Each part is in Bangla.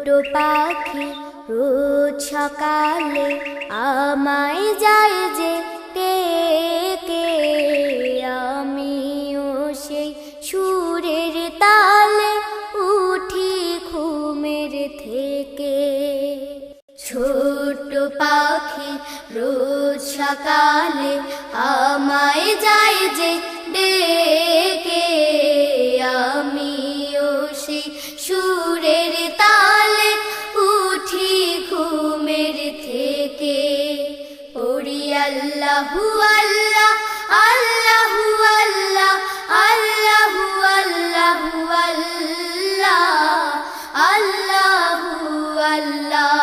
ছোট্ট পাখি রোজ সকালে আমায় যায় যে ডেকে, আমিও সেই সুরের তালে উঠি ঘুমের থেকে। ছোট্ট পাখি রোজ সকালে আমায় যায় যে ডেকে, আমিও সেই সুরের তালে উঠি ঘুমের থেকে। পড়ি আল্লাহু আল্লাহ আল্লাহু আল্লাহ আল্লাহু আল্লাহু আল্লাহ আল্লাহু আল্লাহ।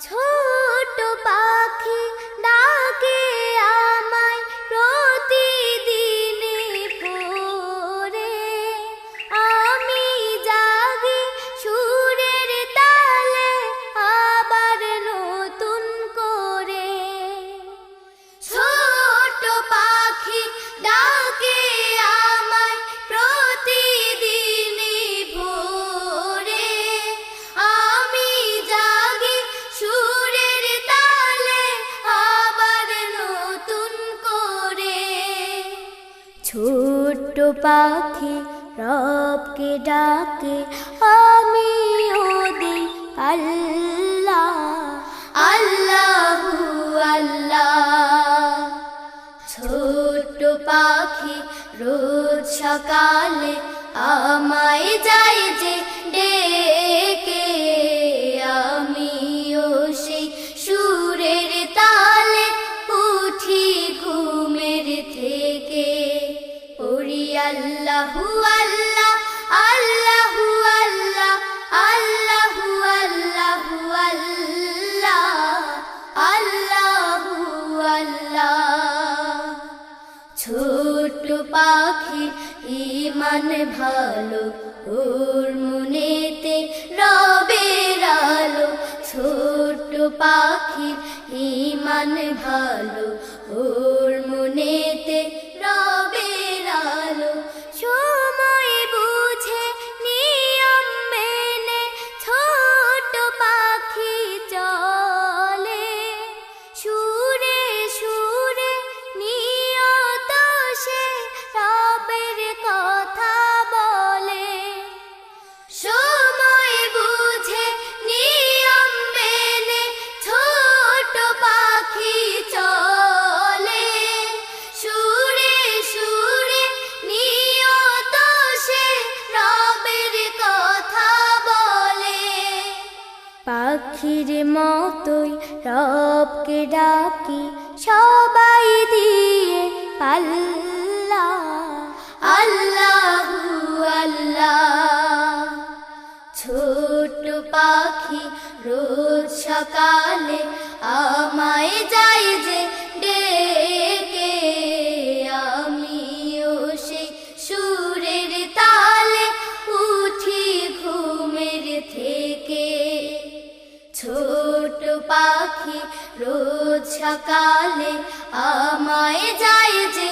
ছোট পাখি ডাকে আমায় প্রতিদিন ভোরে, আমি জাগি সুরের তালে আবার নতুন করে। ছোট পাখি ডাকে আমায় প্রতিদিন ভোরে, আমি জাগি সুরের তালে আবার নতুন করে। ছোট্ট পাখি রবকে ডাকে আমিও দিই আল্লাহ আল্লাহু আল্লাহ। ছোট্ট পাখি রোজ সকালে আমায় যায় যে ডেকে, আমিও সেই সুরের তালে উঠি ঘুমের থেকে। পড়ি আল্লাহু আল্লাহ আল্লাহু আল্লাহ আল্লাহু আল্লাহু আল্লাহ আল্লাহু আল্লাহ। ছোট্ট পাখির ঈমান ভালো, ওর মনেতে রবের আলো। ছোট্ট পাখির ঈমান ভালো, ওর মনেতে রবের আলো। সময় বুঝে নিয়ম মেনে ছোট পাখি চলে, সুরে সুরে নিয়ত সে রবের কথা বলে। সময় বুঝে নিয়ম মেনে ছোট পাখি চলে, সুরে সুরে নিয়ত সে রবের কথা বলে। পাখির মতোই রবকে ডাকি সবাই দিয়ে পাল্লা আল্লাহু আল্লাহ। ছোট্ট পাখি রোজ সকালে আমায় যায় যে ডেকে, আমিও সেই সুরের তালে উঠি ঘুমের থেকে। ছোট পাখি রোজ সকালে আমায় যায় যে